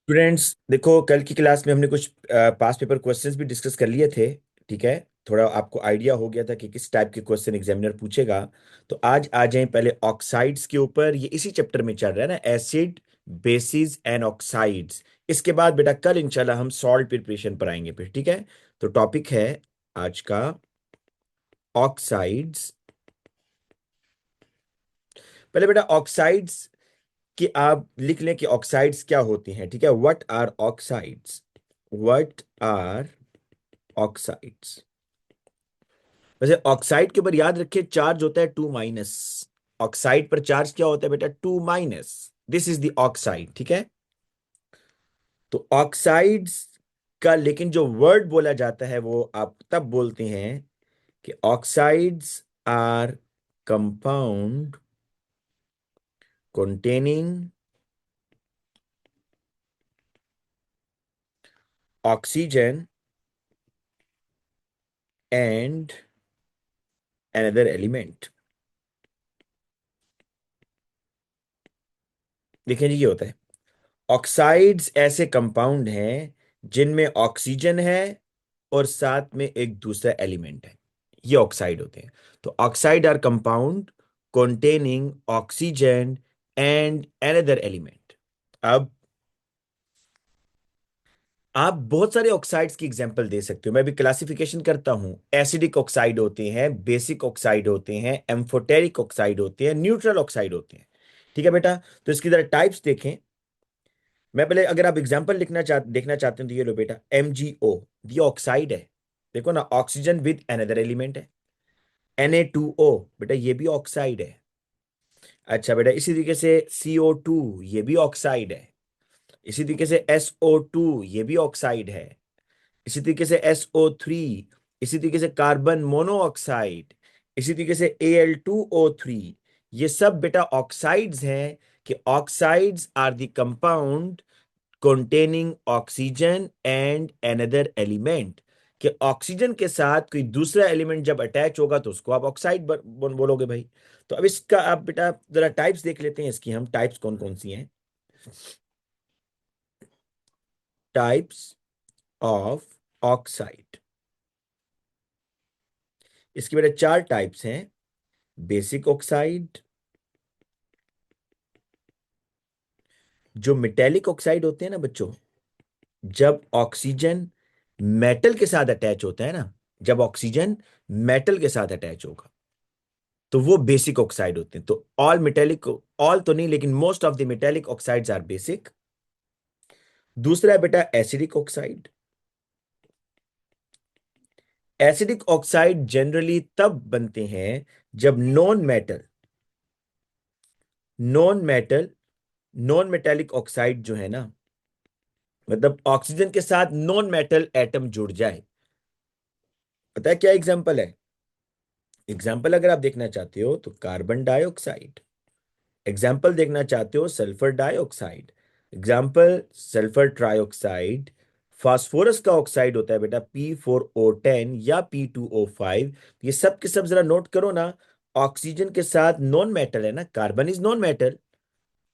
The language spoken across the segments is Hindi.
स्टूडेंट्स देखो, कल की क्लास में हमने कुछ पास पेपर क्वेश्चंस भी डिस्कस कर लिए थे। ठीक है। थोड़ा आपको आइडिया हो गया था कि किस टाइप के क्वेश्चन एग्जामिनर पूछेगा। तो आज आ जाएं पहले ऑक्साइड्स के ऊपर। ये इसी चैप्टर में चल रहा है ना, एसिड, बेसिस एंड ऑक्साइड्स। इसके बाद बेटा कल इंशाल्लाह हम सॉल्ट प्रिपरेशन पर आएंगे फिर। ठीक है। तो टॉपिक है आज का ऑक्साइड्स। पहले बेटा ऑक्साइड्स कि आप लिख लें कि ऑक्साइड्स क्या होती हैं। ठीक है। What are oxides? What are oxides? वैसे ऑक्साइड के ऊपर याद रखिए चार्ज होता है 2 माइनस। ऑक्साइड पर चार्ज क्या होता है बेटा? 2 minus. This is the oxide. ठीक है। तो ऑक्साइड्स का लेकिन जो वर्ड बोला जाता है वो आप तब बोलते हैं कि oxides are compound containing oxygen and another element। देखिए जी, ये होता है ऑक्साइड्स ऐसे कंपाउंड हैं जिनमें ऑक्सीजन है और साथ में एक दूसरा एलिमेंट है। ये ऑक्साइड होते हैं। तो oxide are compound containing oxygen and another element. अब आप बहुत सारे ऑक्साइड्स की एग्जांपल दे सकते हो। मैं भी क्लासिफिकेशन करता हूं। एसिडिक ऑक्साइड होते हैं, बेसिक ऑक्साइड होते हैं, एम्फोटेरिक ऑक्साइड होते हैं, न्यूट्रल ऑक्साइड होते हैं। ठीक है बेटा। तो इसकी जरा टाइप्स देखें। मैं पहले, अगर आप एग्जांपल देखना चाहते हैं तो ये लो बेटा, MgO। ये ऑक्साइड है। देखो ना, ऑक्सीजन विद अनदर एलिमेंट है। Na2O, बेटा ये भी ऑक्साइड है। अच्छा बेटा, इसी तरीके से CO2, ये भी ऑक्साइड है। इसी तरीके से SO2, ये भी ऑक्साइड है। इसी तरीके से SO3, इसी तरीके से कार्बन मोनोऑक्साइड, इसी तरीके से Al2O3। ये सब बेटा ऑक्साइड्स हैं। कि oxides are the compound containing oxygen and another element. कि ऑक्सीजन के साथ कोई दूसरा एलिमेंट जब अटैच होगा तो उसको आप ऑक्साइड बोलोगे भाई। तो अब इसका आप बेटा जरा टाइप्स देख लेते हैं। इसकी हम टाइप्स कौन कौन सी हैं। Types of oxide. इसकी बेटा चार टाइप्स हैं। बेसिक ऑक्साइड, जो मेटेलिक ऑक्साइड होते हैं ना बच्चों, जब ऑक्सीजन मेटल के साथ अटैच होता है ना, जब ऑक्सीजन मेटल के साथ अटैच होगा तो वो बेसिक ऑक्साइड होते हैं। तो ऑल मेटेलिक, ऑल तो नहीं लेकिन most of the metallic oxides are basic. दूसरा है बेटा acidic oxide. Acidic oxide generally तब बनते हैं जब non metal non metallic oxide जो है ना, मतलब ऑक्सीजन के साथ नॉन मेटल एटम जुड़ जाए। पता है क्या एग्जांपल है? एग्जाम्पल अगर आप देखना चाहते हो तो कार्बन डाइऑक्साइड। एग्जाम्पल देखना चाहते हो sulphur dioxide. Example sulphur trioxide. Phosphorus का ऑक्साइड होता है बेटा P4O10 या P2O5। ये सब के सब जरा नोट करो ना। ऑक्सीजन के साथ नॉन मेटल है ना, carbon is non metal.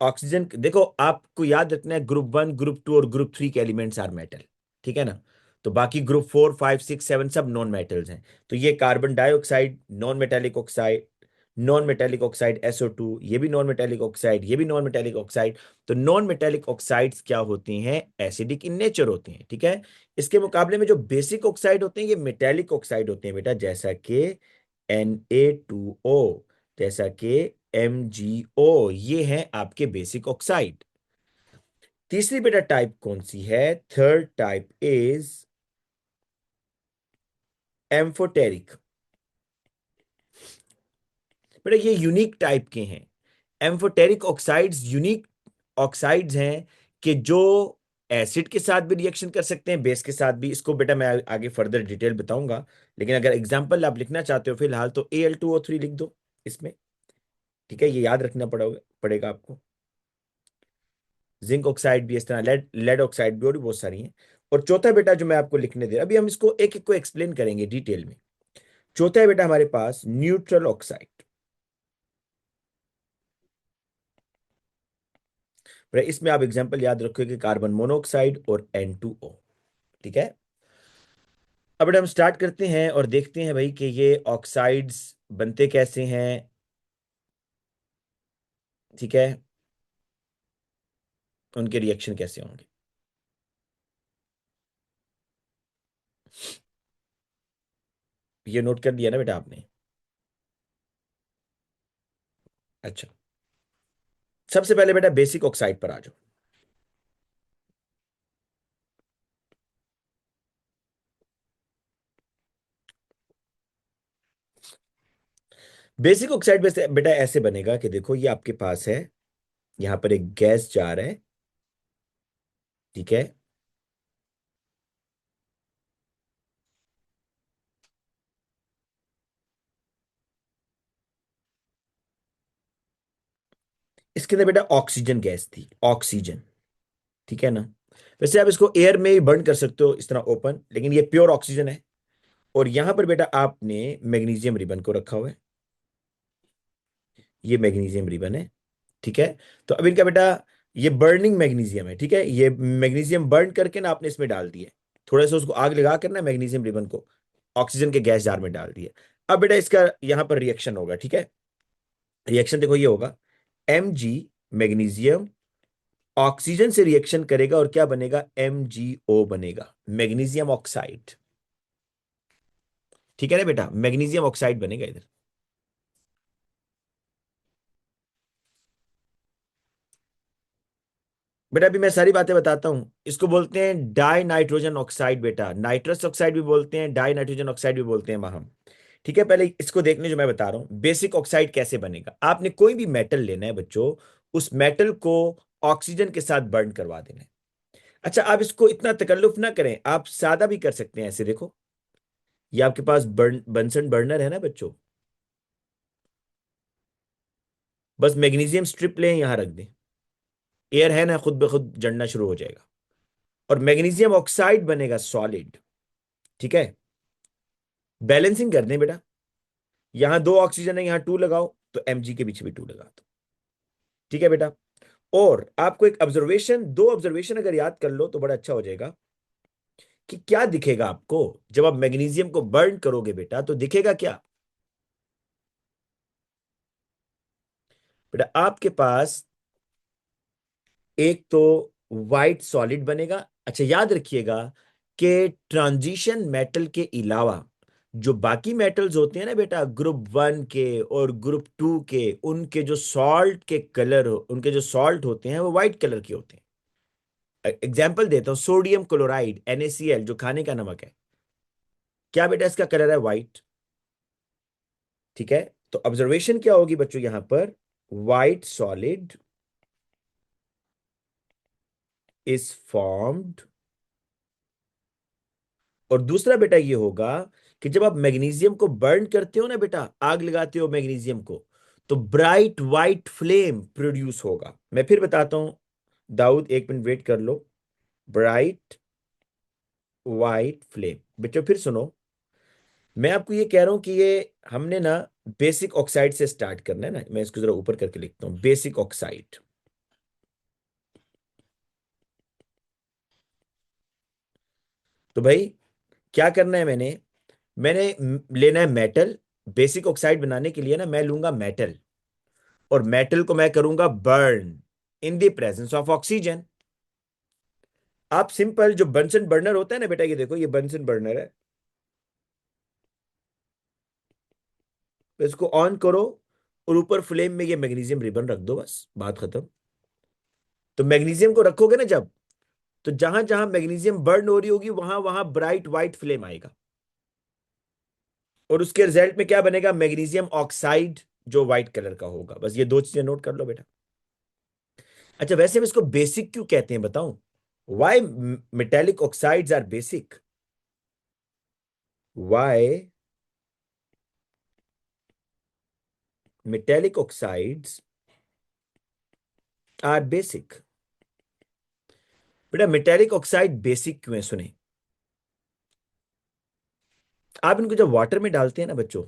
Oxygen देखो, आपको याद रखना है ग्रुप 1, ग्रुप 2 और ग्रुप 3 के एलिमेंट्स आर मेटल। ठीक है ना। तो बाकी ग्रुप 4, 5, 6, 7 सब नॉन मेटल्स हैं। तो ये carbon dioxide non metallic oxide, non metallic oxide SO2, ये भी नॉन मेटेलिक ऑक्साइड, ये भी नॉन मेटेलिक ऑक्साइड। तो नॉन मेटेलिक ऑक्साइड्स क्या होती हैं? एसिडिक इन नेचर होती हैं। ठीक है। इसके मुकाबले में जो बेसिक ऑक्साइड होते हैं ये मेटेलिक ऑक्साइड होते हैं बेटा, जैसा कि Na2O, जैसा कि MgO, ये है आपके बेसिक ऑक्साइड। तीसरी बेटा टाइप कौन सी है? Third type is amphoteric. बेटा ये यूनिक टाइप के हैं। एम्फोटेरिक ऑक्साइड्स यूनिक ऑक्साइड्स हैं कि जो एसिड के साथ भी रिएक्शन कर सकते हैं, बेस के साथ भी। इसको बेटा मैं आगे फर्दर डिटेल बताऊंगा। लेकिन अगर एग्जांपल आप लिखना चाहते हो फिलहाल तो Al2O3 लिख दो इसमें। ठीक है, ये याद रखना पड़ेगा आपको। जिंक ऑक्साइड भी इस तरह, लेड लेड ऑक्साइड भी, और भी बहुत सारी हैं। और चौथा बेटा जो मैं आपको लिखने दे, अभी हम इसको एक एक को एक्सप्लेन करेंगे डिटेल में। चौथा है बेटा हमारे पास न्यूट्रल ऑक्साइड। बेटा इसमें आप एग्जांपल याद रखोगे कार्बन मोनोऑक्साइड और N2O। ठीक है। अब बेटा हम स्टार्ट करते हैं और देखते हैं भाई कि ये ऑक्साइड्स बनते कैसे हैं। ठीक है, उनके रिएक्शन कैसे होंगे। ये नोट कर दिया ना बेटा आपने। अच्छा, सबसे पहले बेटा बेसिक ऑक्साइड पर आ जाओ। बेसिक ऑक्साइड बेटा ऐसे बनेगा कि देखो ये आपके पास है, यहां पर एक गैस जा रहा है। ठीक है, इसके अंदर बेटा ऑक्सीजन गैस थी, ऑक्सीजन। ठीक है ना। वैसे आप इसको एयर में ही बर्न कर सकते हो इस तरह ओपन, लेकिन ये प्योर ऑक्सीजन है। और यहां पर बेटा आपने मैग्नीशियम रिबन को रखा हुआ है। ये मैग्नीशियम रिबन है। ठीक है। तो अब इनका बेटा ये बर्निंग मैग्नीशियम है। ठीक है, ये मैग्नीशियम बर्न करके ना आपने इसमें डाल दिया, थोड़ा सा उसको आग लगा कर ना मैग्नीशियम रिबन को ऑक्सीजन के गैस जार में डाल दिया। अब बेटा इसका यहां पर रिएक्शन होगा। ठीक है, रिएक्शन देखो ये होगा, Mg मैग्नीशियम ऑक्सीजन से रिएक्शन करेगा और क्या बनेगा, MgO बनेगा, मैग्नीशियम ऑक्साइड। ठीक है ना बेटा, मैग्नीशियम ऑक्साइड बनेगा इधर। बेटा अभी मैं सारी बातें बताता हूं। इसको बोलते हैं डाई नाइट्रोजन ऑक्साइड बेटा, नाइट्रस ऑक्साइड भी बोलते हैं, डाई नाइट्रोजन ऑक्साइड भी बोलते हैं हम। ठीक है, पहले इसको देखने जो मैं बता रहा हूं बेसिक ऑक्साइड कैसे बनेगा। आपने कोई भी मेटल लेना है बच्चों, उस मेटल को ऑक्सीजन के साथ बर्न करवा देना है। अच्छा, आप इसको इतना तकल्लुफ ना करें, आप सादा भी कर सकते हैं। ऐसे देखो, ये आपके पास बंसन बर्नर है ना बच्चों, बस मैग्नीशियम स्ट्रिप लें, यहां रख दें, एयर है ना, खुद ब खुद जलना शुरू हो जाएगा और मैग्नीशियम ऑक्साइड बनेगा सॉलिड। ठीक है, बैलेंसिंग कर दें बेटा, यहां दो ऑक्सीजन है, यहां टू लगाओ, तो Mg के पीछे भी टू लगा दो। ठीक है बेटा, और आपको एक ऑब्जर्वेशन, दो ऑब्जर्वेशन अगर याद कर लो तो बड़ा अच्छा हो जाएगा कि क्या दिखेगा आपको जब आप मैग्नीशियम को बर्न करोगे बेटा, तो दिखेगा क्या बेटा, आपके पास एक तो वाइट सॉलिड बनेगा। अच्छा याद रखिएगा कि ट्रांजिशन मेटल के अलावा जो बाकी मेटल्स होते हैं ना बेटा, ग्रुप 1 के और ग्रुप 2 के, उनके जो सॉल्ट के कलर, उनके जो सॉल्ट होते हैं वो वाइट कलर के होते हैं। एग्जाम्पल देता हूं, सोडियम क्लोराइड NaCl जो खाने का नमक है, क्या बेटा इसका कलर है वाइट। ठीक है, तो ऑब्जर्वेशन क्या होगी बच्चों यहां पर, वाइट सॉलिड इज फॉर्म्ड। और दूसरा बेटा ये होगा कि जब आप मैग्नीशियम को बर्न करते हो ना बेटा, आग लगाते हो मैग्नीशियम को, तो ब्राइट वाइट फ्लेम प्रोड्यूस होगा। मैं फिर बताता हूं, दाऊद एक मिनट वेट कर लो। ब्राइट वाइट फ्लेम, बच्चों फिर सुनो, मैं आपको ये कह रहा हूं कि ये हमने ना बेसिक ऑक्साइड से स्टार्ट करना है ना। मैं इसको जरा ऊपर करके लिखता हूं, बेसिक ऑक्साइड। तो भाई क्या करना है, मैंने मैंने लेना है मेटल। बेसिक ऑक्साइड बनाने के लिए ना मैं लूंगा मेटल, और मेटल को मैं करूंगा burn in the presence of oxygen. आप सिंपल जो बंसन बर्नर होता है ना बेटा, ये देखो ये बंसन बर्नर है, तो इसको ऑन करो और ऊपर फ्लेम में ये मैग्नीशियम रिबन रख दो, बस बात खत्म। तो मैग्नीशियम को रखोगे ना जब, तो जहां जहां मैग्नीशियम बर्न हो रही होगी वहां वहां ब्राइट व्हाइट फ्लेम आएगा, और उसके रिजल्ट में क्या बनेगा, मैग्नीशियम ऑक्साइड जो व्हाइट कलर का होगा। बस ये दो चीजें नोट कर लो बेटा। अच्छा, वैसे हम इसको बेसिक क्यों कहते हैं बताऊं, why metallic oxides are basic, why metallic oxides are basic. बेटा मेटेलिक ऑक्साइड बेसिक क्यों है, सुने। आप इनको जब वाटर में डालते हैं ना बच्चों,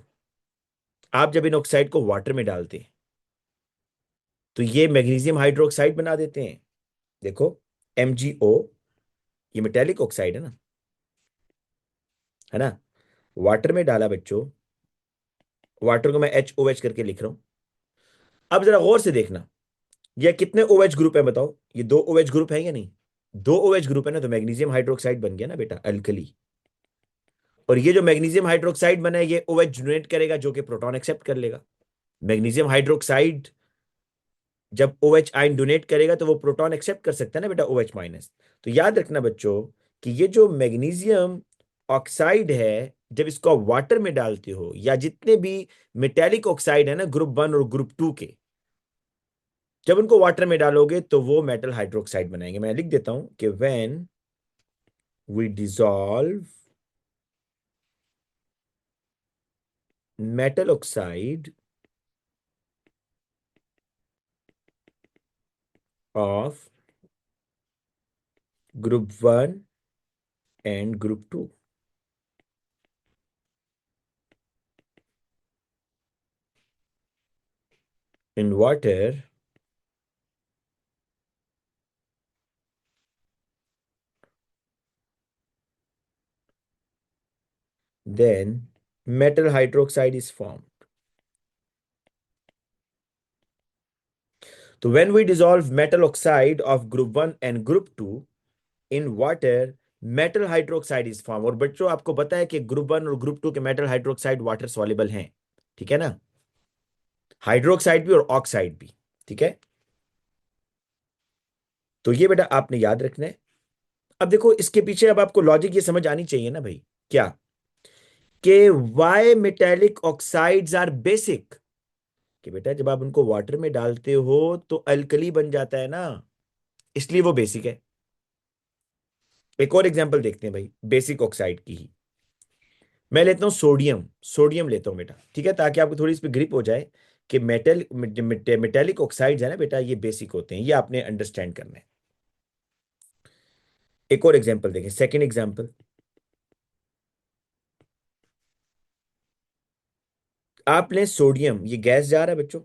आप जब इन ऑक्साइड को वाटर में डालते हैं तो ये मैग्नीशियम हाइड्रोक्साइड बना देते हैं। देखो, MgO, ये मेटेलिक ऑक्साइड है ना। वाटर में डाला बच्चों, वाटर को मैं HOH करके लिख रहा हूं। अब जरा गौर से देखना, ये कितने OH ग्रुप है बताओ, ये दो OH ग्रुप है या नहीं? दो OH ग्रुप है ना, तो मैग्नीशियम हाइड्रोक्साइड बन गया ना बेटा, अल्कली। और ये जो मैग्नीशियम हाइड्रोक्साइड बना है, ये OH जनरेट करेगा, जो कि प्रोटॉन एक्सेप्ट कर लेगा। मैग्नीशियम हाइड्रोक्साइड जब OH आयन डोनेट करेगा, तो वो प्रोटॉन एक्सेप्ट कर सकता है ना बेटा, OH माइनस। तो याद रखना बच्चों कि ये जो मैग्नीशियम ऑक्साइड है, जब इसको आप वाटर में डालते हो, या जितने भी मेटेलिक ऑक्साइड है ना, ग्रुप 1 और ग्रुप 2 के, जब उनको वाटर में डालोगे तो वो मेटल हाइड्रोक्साइड बनाएंगे। मैं लिख देता हूं कि when we dissolve metal oxide of group 1 and group 2 in water, then metal hydroxide is formed. So when we dissolve metal oxide of group 1 and group 2 in water, metal hydroxide is formed. और बच्चों आपको पता है कि ग्रुप 1 और ग्रुप 2 के मेटल हाइड्रोक्साइड वाटर सॉल्युबल हैं, ठीक है ना, हाइड्रोक्साइड भी और ऑक्साइड भी, ठीक है। तो ये बेटा आपने याद रखना है। अब देखो इसके पीछे अब आपको लॉजिक ये समझ आनी चाहिए ना भाई, क्या कि why metallic oxides are basic, कि बेटा जब आप उनको वाटर में डालते हो तो अल्कली बन जाता है ना, इसलिए वो बेसिक है। एक और एग्जांपल देखते हैं भाई बेसिक ऑक्साइड की ही। मैं लेता हूं सोडियम, सोडियम लेता हूं बेटा, ठीक है, ताकि आपको थोड़ी इस पे ग्रिप हो जाए कि मेटेलिक ऑक्साइड्स है ना बेटा, ये बेसिक होते हैं, ये आपने अंडरस्टैंड करना है। एक और एग्जांपल देखें, सेकंड एग्जांपल। आप लें सोडियम, ये गैस जा रहा है बच्चों,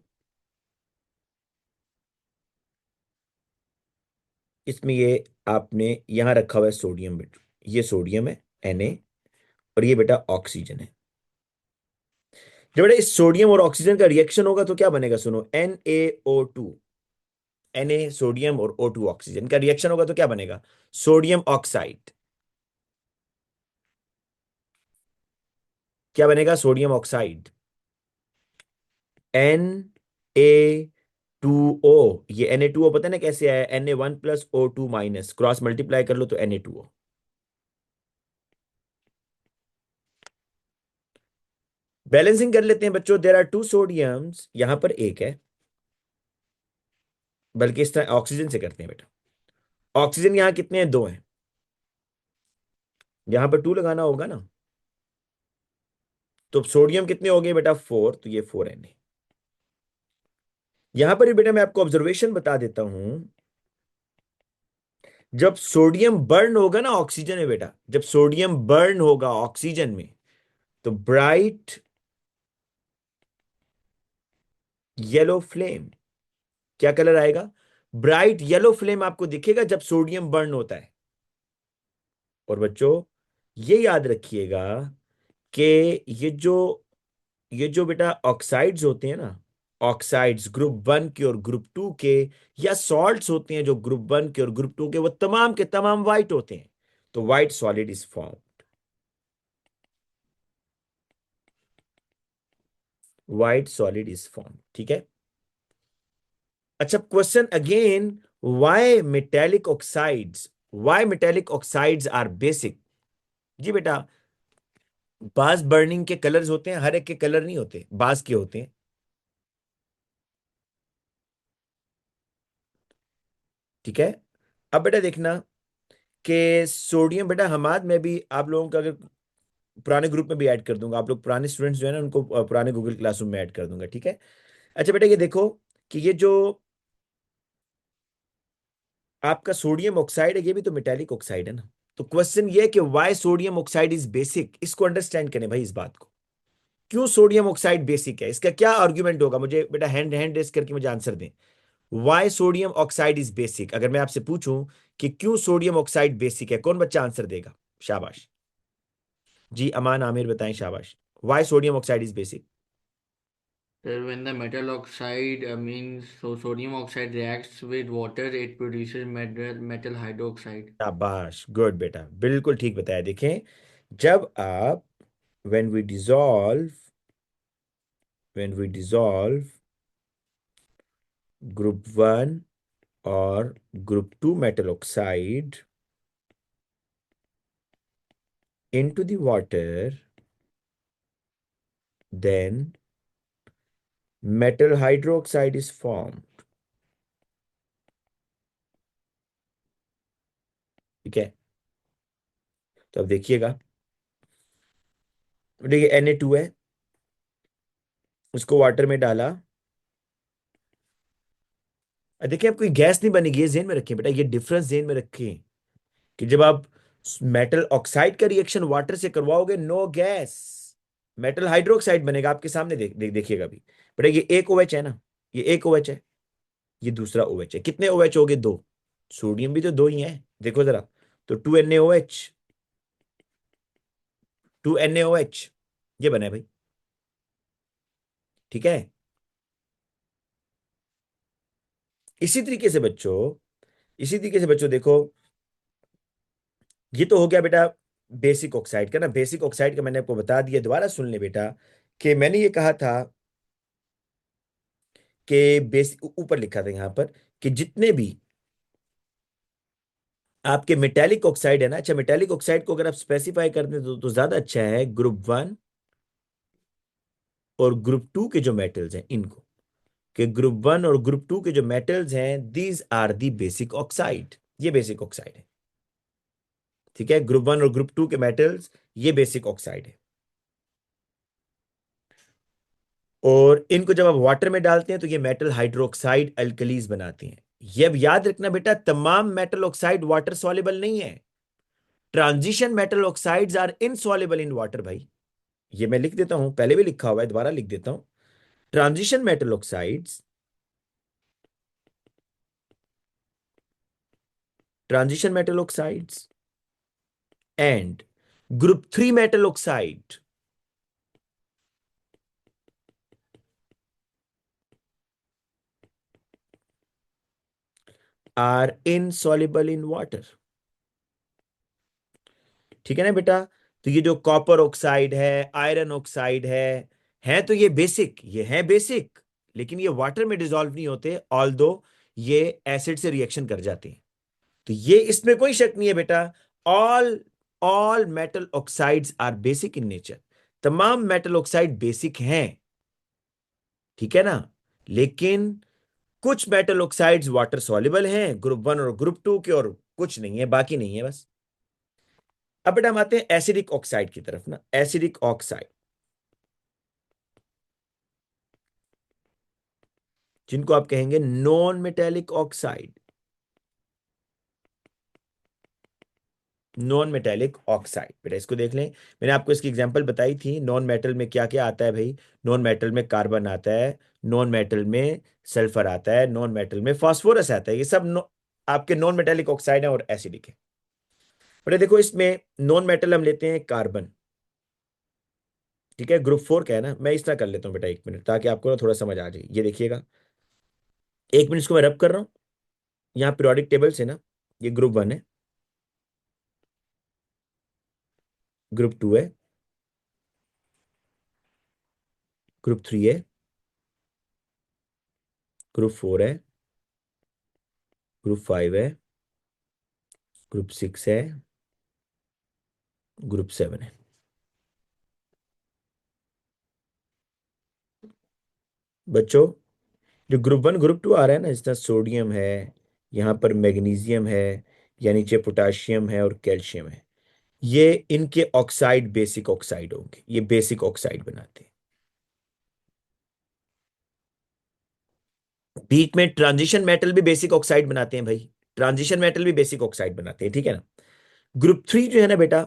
इसमें ये आपने यहां रखा हुआ है सोडियम बेटा, ये सोडियम है Na, और ये बेटा ऑक्सीजन है। जब बेटा इस सोडियम और ऑक्सीजन का रिएक्शन होगा तो क्या बनेगा, सुनो, NaO2, सोडियम और O2 ऑक्सीजन का रिएक्शन होगा तो क्या बनेगा, सोडियम ऑक्साइड। क्या बनेगा, सोडियम ऑक्साइड, Na2O। ये Na2O पता है ना कैसे आया, Na1+O2-, क्रॉस मल्टीप्लाई कर लो तो Na2O। बैलेंसिंग कर लेते हैं बच्चों, देयर आर टू सोडियम्स, यहां पर एक है, बल्कि इस तरह ऑक्सीजन से करते हैं बेटा। ऑक्सीजन यहां कितने हैं, दो हैं, यहां पर टू लगाना होगा ना, तो सोडियम कितने हो गए बेटा, 4, तो ये 4 Na। यहां पर भी बेटा मैं आपको ऑब्जर्वेशन बता देता हूं, जब सोडियम बर्न होगा ना ऑक्सीजन में बेटा, जब सोडियम बर्न होगा ऑक्सीजन में, तो ब्राइट येलो फ्लेम, क्या कलर आएगा, ब्राइट येलो फ्लेम आपको दिखेगा जब सोडियम बर्न होता है। और बच्चों ये याद रखिएगा कि ये जो ये जो बेटा ऑक्साइड्स होते हैं ना, ऑक्साइड्स ग्रुप 1 के और ग्रुप 2 के, या सॉल्ट्स होते हैं जो ग्रुप 1 के और ग्रुप 2 के, वो तमाम के तमाम वाइट होते हैं, तो white solid is form, white solid is form, ठीक है। अच्छा question again, why metallic oxides are basic. जी बेटा, बाज बर्निंग के कलर्स होते हैं, हर एक के कलर नहीं होते, बाज के होते हैं, ठीक है। अब बेटा देखना कि सोडियम बेटा हमाद में भी आप लोगों का, अगर पुराने ग्रुप में भी ऐड कर दूंगा, आप लोग पुराने स्टूडेंट्स जो है ना उनको पुराने गूगल क्लासरूम में ऐड कर दूंगा, ठीक है। अच्छा बेटा ये देखो कि ये जो आपका सोडियम ऑक्साइड है, ये भी तो मेटेलिक ऑक्साइड है ना। तो क्वेश्चन ये है कि why sodium oxide is basic, इसको अंडरस्टैंड करें भाई, इस बात को, क्यों सोडियम ऑक्साइड बेसिक है, इसका क्या आर्ग्यूमेंट होगा, मुझे बेटा हैंड हैंड रेस करके मुझे आंसर दें। Why sodium oxide is basic, अगर मैं आपसे पूछूं कि क्यों सोडियम ऑक्साइड बेसिक है, कौन बच्चा आंसर देगा? शाबाश। जी अमान आमिर बताएं, शाबाश। Why sodium oxide is basic? Sir, when the metal oxide means so sodium oxide reacts with water, it produces metal hydroxide. शाबाश, गुड बेटा, बिल्कुल ठीक बताया। देखें, जब आप when we dissolve when we dissolve group 1 or group 2 metal oxide into the water, then metal hydroxide is formed। ठीक है, तो अब देखिएगा, देखिए Na2 है, उसको वाटर में डाला। देखिए, अब कोई गैस नहीं बनेगी, ये जेन में रखें बेटा, ये डिफरेंस जेन में रखें कि जब आप मेटल ऑक्साइड का रिएक्शन वाटर से करवाओगे, नो गैस, मेटल हाइड्रोक्साइड बनेगा आपके सामने। देखिएगा भी बेटा, ये एक OH है ना, ये एक OH है, ये दूसरा OH है। कितने OH हो गए? दो। सोडियम भी तो दो ही है, देखो जरा। तो 2NaOH, 2NaOH, ये बना है भाई। ठीक है, इसी तरीके से बच्चों, इसी तरीके से बच्चों देखो, ये तो हो गया बेटा बेसिक ऑक्साइड का ना। बेसिक ऑक्साइड का मैंने आपको बता दिया, दोबारा सुन ले बेटा, कि मैंने ये कहा था कि बेसिक, ऊपर लिखा था यहां पर, कि जितने भी आपके मेटेलिक ऑक्साइड है ना, अच्छा मेटेलिक ऑक्साइड को अगर आप स्पेसिफाई कर दें तो ज्यादा अच्छा है, ग्रुप 1 और ग्रुप 2 के जो मेटल्स हैं इनको, कि ग्रुप 1 और ग्रुप 2 के जो मेटल्स हैं, these are the basic oxide, ये बेसिक ऑक्साइड है। ठीक है, ग्रुप 1 और ग्रुप 2 के मेटल्स, ये बेसिक ऑक्साइड है। और इनको जब आप वाटर में डालते हैं तो ये मेटल हाइड्रोक्साइड अल्कलीज बनाती हैं। ये अब याद रखना बेटा, तमाम मेटल ऑक्साइड वाटर सॉल्युबल नहीं है। Transition metal oxides are insoluble in water भाई। ये मैं लिख देता हूं, पहले भी लिखा हुआ है, दोबारा लिख देता हूं। Transition metal oxides, transition metal oxides and group 3 metal oxide are insoluble in water. ठीक है ना बेटा? तो ये जो कॉपर ऑक्साइड है, आयरन ऑक्साइड है तो ये बेसिक, ये है बेसिक, लेकिन ये वाटर में डिसॉल्व नहीं होते, ऑल्दो ये एसिड से रिएक्शन कर जाते हैं। तो ये, इसमें कोई शक नहीं है बेटा, all all metal oxides are basic in nature. तमाम मेटल ऑक्साइड बेसिक हैं, ठीक है ना? लेकिन कुछ मेटल ऑक्साइड्स वाटर सॉल्युबल हैं, ग्रुप 1 और ग्रुप 2 के, और कुछ नहीं है, बाकी नहीं है बस। अब बेटा हम आते हैं एसिडिक ऑक्साइड की तरफ ना, एसिडिक ऑक्साइड, जिनको आप कहेंगे non metallic oxide. Non metallic oxide, बेटा इसको देख लें, मैंने आपको इसकी एग्जांपल बताई थी। नॉन मेटल में क्या क्या आता है भाई? नॉन मेटल में कार्बन आता है, नॉन मेटल में सल्फर आता है, नॉन मेटल में फास्फोरस आता है, ये सब आपके नॉन मेटेलिक ऑक्साइड है और एसिडिक है। बेटा देखो, इसमें नॉन मेटल हम लेते हैं कार्बन। ठीक है, ग्रुप 4 का है ना, मैं इस तरह कर लेता हूँ बेटा, 1 मिनट, ताकि आपको ना थोड़ा समझ आ जाए। ये देखिएगा, 1 मिनट इसको मैं रब कर रहा हूँ। यहाँ पीरियोडिक टेबल से ना, ये ग्रुप 1 है, ग्रुप 2 है, ग्रुप 3 है, ग्रुप 4 है, ग्रुप 5 है, ग्रुप 6 है, ग्रुप 7 है। बच्चों, जो ग्रुप 1 ग्रुप 2 आ रहा है ना, जिस तरह सोडियम है, यहाँ पर मैग्नीशियम है, या नीचे पोटाशियम है और कैल्शियम है, ये इनके ऑक्साइड बेसिक ऑक्साइड होंगे, ये बेसिक ऑक्साइड बनाते हैं। बीच में ट्रांजिशन मेटल भी बेसिक ऑक्साइड बनाते हैं भाई, ट्रांजिशन मेटल भी बेसिक ऑक्साइड बनाते हैं, ठीक है ना? ग्रुप 3 जो है ना बेटा,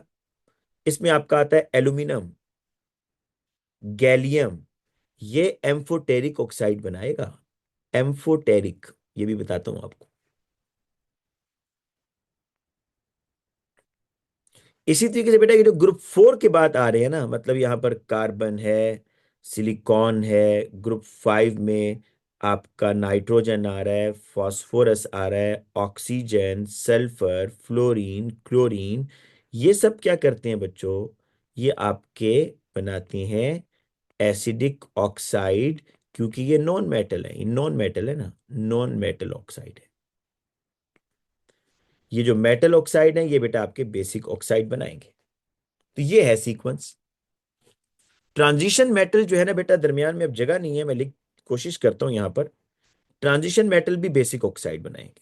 इसमें आपका आता है एल्यूमिनियम, गैलियम, ये एम्फोटेरिक ऑक्साइड बनाएगा, एम्फोटेरिक। ये भी बताता हूं आपको। इसी तरीके से बेटा ये जो ग्रुप 4 के बाद आ रहे हैं ना, मतलब यहां पर कार्बन है, सिलिकॉन है, ग्रुप 5 में आपका नाइट्रोजन आ रहा है, फास्फोरस आ रहा है, ऑक्सीजन, सल्फर, फ्लोरीन, क्लोरीन, ये सब क्या करते हैं बच्चों? ये आपके बनाते हैं एसिडिक ऑक्साइड, क्योंकि ये नॉन मेटल है, ये नॉन मेटल है ना, नॉन मेटल ऑक्साइड है। ये जो मेटल ऑक्साइड है ये बेटा आपके बेसिक ऑक्साइड बनाएंगे। तो ये है सीक्वेंस। ट्रांजिशन मेटल जो है ना बेटा, दरमियान में अब जगह नहीं है, मैं लिख कोशिश करता हूं यहां पर। ट्रांजिशन मेटल भी बेसिक ऑक्साइड बनाएंगे।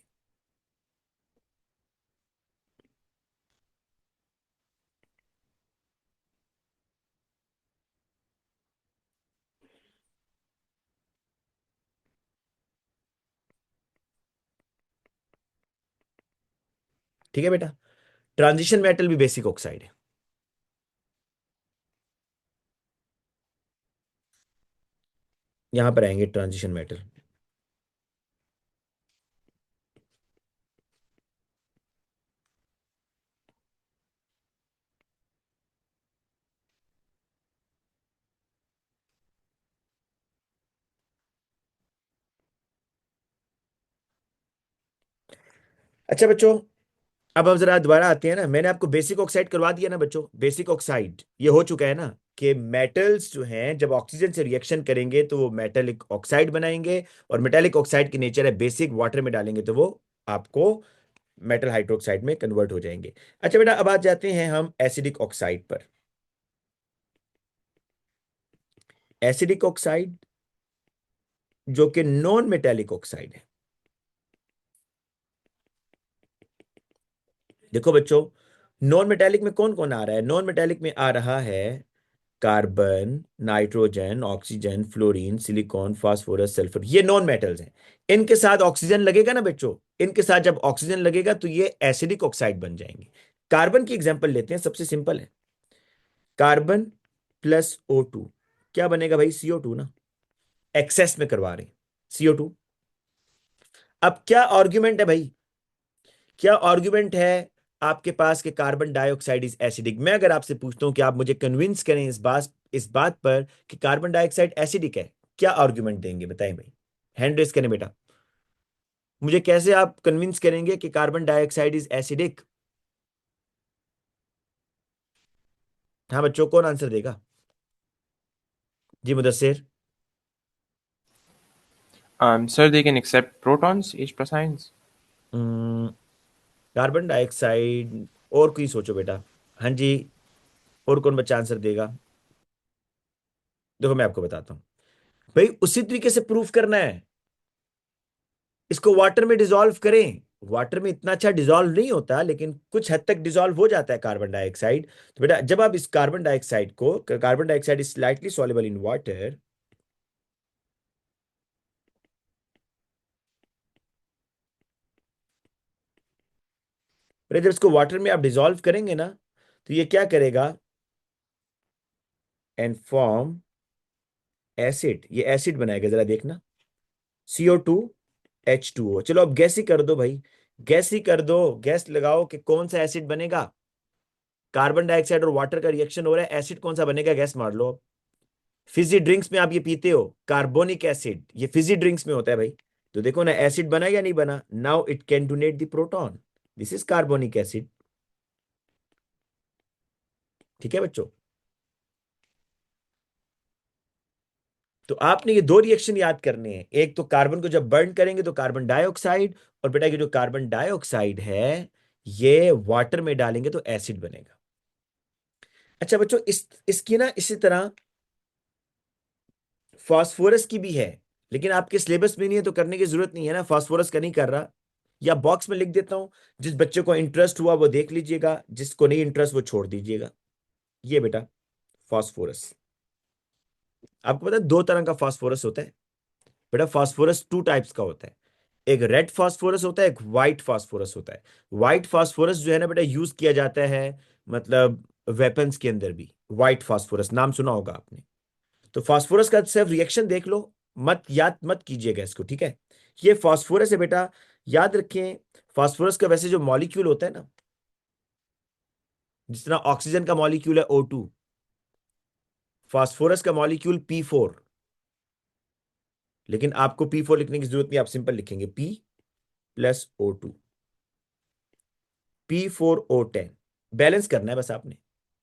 ठीक है बेटा, ट्रांजिशन मेटल भी बेसिक ऑक्साइड है। यहां पर आएंगे ट्रांजिशन मेटल। अच्छा बच्चों, अब हम जरा दोबारा आते हैं ना, मैंने आपको बेसिक ऑक्साइड करवा दिया ना बच्चों, बेसिक ऑक्साइड ये हो चुका है ना, कि मेटल्स जो हैं जब ऑक्सीजन से रिएक्शन करेंगे तो वो मेटेलिक ऑक्साइड बनाएंगे, और मेटेलिक ऑक्साइड की नेचर है बेसिक, वाटर में डालेंगे तो वो आपको मेटल हाइड्रोक्साइड में कन्वर्ट हो जाएंगे। अच्छा बेटा, अब आ जाते हैं हम एसिडिक ऑक्साइड पर। एसिडिक ऑक्साइड जो कि नॉन मेटेलिक ऑक्साइड है। देखो बच्चों, नॉन मेटेलिक में कौन कौन आ रहा है? नॉन मेटेलिक में आ रहा है carbon, nitrogen, oxygen, fluorine, silicon, phosphorus, sulphur, ये नॉन मेटल्स हैं। इनके साथ ऑक्सीजन लगेगा ना बच्चों, इनके साथ जब ऑक्सीजन लगेगा तो ये एसिडिक ऑक्साइड बन जाएंगे। कार्बन की एग्जांपल लेते हैं, सबसे सिंपल है। कार्बन प्लस O2 क्या बनेगा भाई? CO2 ना। एक्सेस में करवा रहे हैं CO2। अब क्या आर्ग्यूमेंट है भाई? क्या आर्ग्यूमेंट है आपके पास कि कार्बन डाइऑक्साइड इज एसिडिक? मैं अगर आपसे पूछता हूं कि आप मुझे कन्विंस करें इस बात पर कि कार्बन डाइऑक्साइड एसिडिक है, क्या आर्ग्यूमेंट देंगे बताएं भाई? हैंड रेस करें बेटा। मुझे कैसे आप कन्विंस करेंगे कि कार्बन डाइऑक्साइड इज एसिडिक? हाँ बच्चों, कौन आंसर देगा? जी Mudassir. Sir, they can accept protons, H plus ions. Carbon dioxide, और कोई सोचो बेटा। हाँ जी, और कौन बच्चा आंसर देगा? देखो मैं आपको बताता हूं भाई, उसी तरीके से प्रूफ करना है। इसको वाटर में डिसॉल्व करें, वाटर में इतना अच्छा डिसॉल्व नहीं होता, लेकिन कुछ हद तक डिसॉल्व हो जाता है कार्बन डाइऑक्साइड। तो बेटा जब आप इस कार्बन डाइऑक्साइड को, carbon dioxide is slightly soluble in water, जब इसको वाटर में आप डिसॉल्व करेंगे ना, तो ये क्या करेगा? एंड फॉर्म एसिड, ये एसिड बनाएगा, जरा देखना। CO2H2O। चलो अब गैस ही कर दो भाई, गैस ही कर दो, गैस लगाओ कि कौन सा एसिड बनेगा। कार्बन डाइऑक्साइड और वाटर का रिएक्शन हो रहा है, एसिड कौन सा बनेगा? गैस मार लो। फिजी ड्रिंक्स में आप ये पीते हो कार्बोनिक एसिड, ये फिजी ड्रिंक्स में होता है भाई। तो देखो ना, एसिड बना या नहीं बना? Now it can donate the proton, this is carbonic acid. ठीक है बच्चों, तो आपने ये दो रिएक्शन याद करने हैं। एक तो कार्बन को जब बर्न करेंगे तो कार्बन डाइऑक्साइड, और बेटा ये जो कार्बन डाइऑक्साइड है ये वाटर में डालेंगे तो एसिड बनेगा। अच्छा बच्चों, इसकी ना इसी तरह फास्फोरस की भी है, लेकिन आपके सिलेबस में नहीं है तो करने की जरूरत नहीं है ना, फास्फोरस का नहीं कर रहा। या बॉक्स में लिख देता हूं, जिस बच्चे को इंटरेस्ट हुआ वो देख लीजिएगा, जिसको नहीं इंटरेस्ट वो छोड़ दीजिएगा। ये बेटा फास्फोरस, आपको पता है दो तरह का फास्फोरस होता है बेटा। फास्फोरस टू टाइप्स का होता है, एक रेड फास्फोरस होता है, एक व्हाइट फास्फोरस होता है। व्हाइट फास्फोरस जो है ना बेटा, यूज किया जाता है मतलब वेपन्स के अंदर भी। व्हाइट फास्फोरस नाम सुना होगा आपने। तो फास्फोरस का सिर्फ रिएक्शन देख लो, मत याद मत कीजिएगा इसको, ठीक है? ये फास्फोरस है बेटा, याद रखें। फास्फोरस का वैसे जो मॉलिक्यूल होता है ना, जिस तरह ऑक्सीजन का मॉलिक्यूल है O2, फास्फोरस का मॉलिक्यूल P4। लेकिन आपको P4 लिखने की जरूरत नहीं, आप सिंपल लिखेंगे P+O2, P4O10। बैलेंस करना है बस आपने।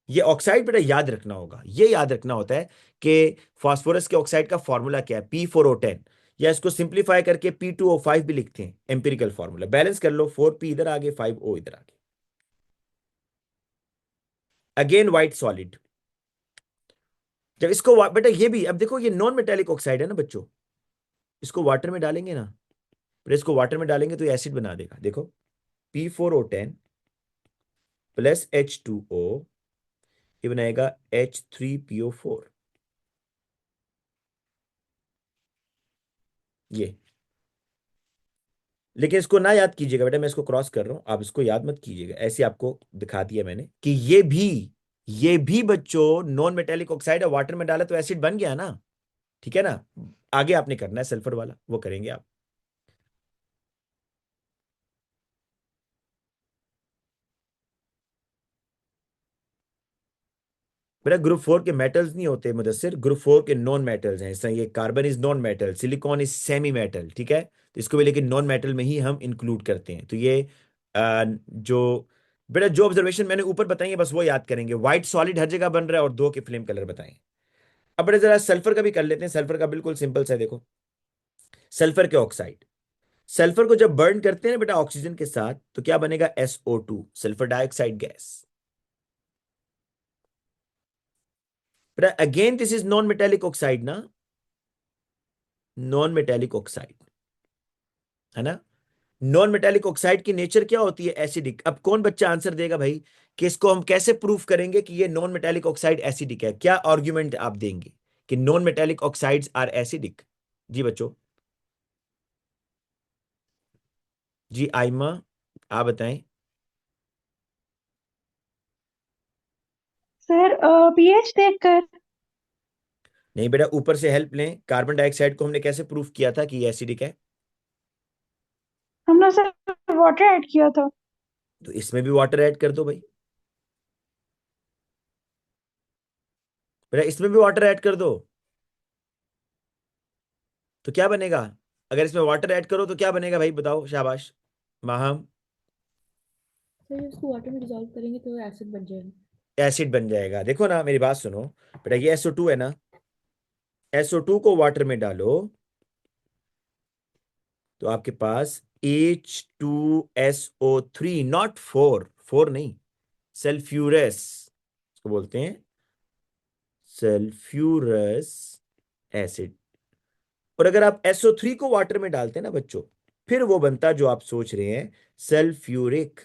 ये ऑक्साइड बेटा याद रखना होगा, ये याद रखना होता है कि फास्फोरस के ऑक्साइड का फॉर्मूला क्या है, P4O10। या इसको सिंप्लीफाई करके P2O5 भी लिखते हैं, एम्पिरिकल फॉर्मूला। बैलेंस कर लो, 4P इधर आगे, 5O इधर आगे। Again white solid. जब इसको बेटा ये भी, अब देखो ये नॉन मेटेलिक ऑक्साइड है ना बच्चों, इसको वाटर में डालेंगे ना, फिर इसको वाटर में डालेंगे तो ये एसिड बना देगा। देखो, P4O10 + H2O, ये बनाएगा H3PO4। ये, लेकिन इसको ना याद कीजिएगा बेटा, मैं इसको क्रॉस कर रहा हूं, आप इसको याद मत कीजिएगा। ऐसे आपको दिखा दिया मैंने कि ये भी बच्चों नॉन मेटेलिक ऑक्साइड है, वाटर में डाला तो एसिड बन गया ना। ठीक है ना। आगे आपने करना है सल्फर वाला, वो करेंगे आप। बेटा ग्रुप 4 के मेटल्स नहीं होते मुदस्सिर, ग्रुप 4 के नॉन मेटल्स हैं। जैसे ये carbon is non metal, silicon is semi metal, ठीक है। तो इसको भी लेकिन नॉन मेटल में ही हम इंक्लूड करते हैं। तो ये जो बेटा जो ऑब्जर्वेशन मैंने ऊपर बताई है बस वो याद करेंगे। व्हाइट सॉलिड हर जगह बन रहा है और दो के फ्लेम कलर बताएं। अब बेटा जरा सल्फर का भी कर लेते हैं। सल्फर का बिल्कुल सिंपल सा है, देखो। सल्फर के ऑक्साइड, सल्फर को जब बर्न करते हैं ना बेटा ऑक्सीजन के साथ, तो क्या बनेगा, SO2, सल्फर डाइऑक्साइड गैस। बेटा again this is non metallic oxide ना, नॉन मेटेलिक ऑक्साइड है ना। नॉन मेटेलिक ऑक्साइड की नेचर क्या होती है, एसिडिक। अब कौन बच्चा आंसर देगा भाई कि इसको हम कैसे प्रूफ करेंगे कि ये नॉन मेटेलिक ऑक्साइड एसिडिक है? क्या आर्ग्यूमेंट आप देंगे कि non metallic oxides are acidic? जी बच्चों, जी आइमा, आप बताएं। सर पीएच देखकर। नहीं बेटा, ऊपर से हेल्प लें। कार्बन डाइऑक्साइड को हमने कैसे प्रूफ किया था कि ये एसिडिक है? हमने सर वाटर ऐड किया था। तो इसमें भी वाटर ऐड कर दो भाई। बेटा इसमें भी वाटर ऐड कर दो, तो क्या बनेगा? अगर इसमें वाटर ऐड करो तो क्या बनेगा भाई, बताओ, शाबाश माहम। सर जब इसको वाटर में डिजॉल्व करेंगे तो एसिड बन जाएगा। एसिड बन जाएगा। देखो ना, मेरी बात सुनो बेटा, ये SO2 है ना, SO2 को वाटर में डालो तो आपके पास H2SO3, नॉट फोर, फोर नहीं, सल्फ्यूरस, इसको बोलते हैं सल्फ्यूरस एसिड। और अगर आप SO3 को वाटर में डालते हैं ना बच्चों, फिर वो बनता जो आप सोच रहे हैं, सल्फ्यूरिक।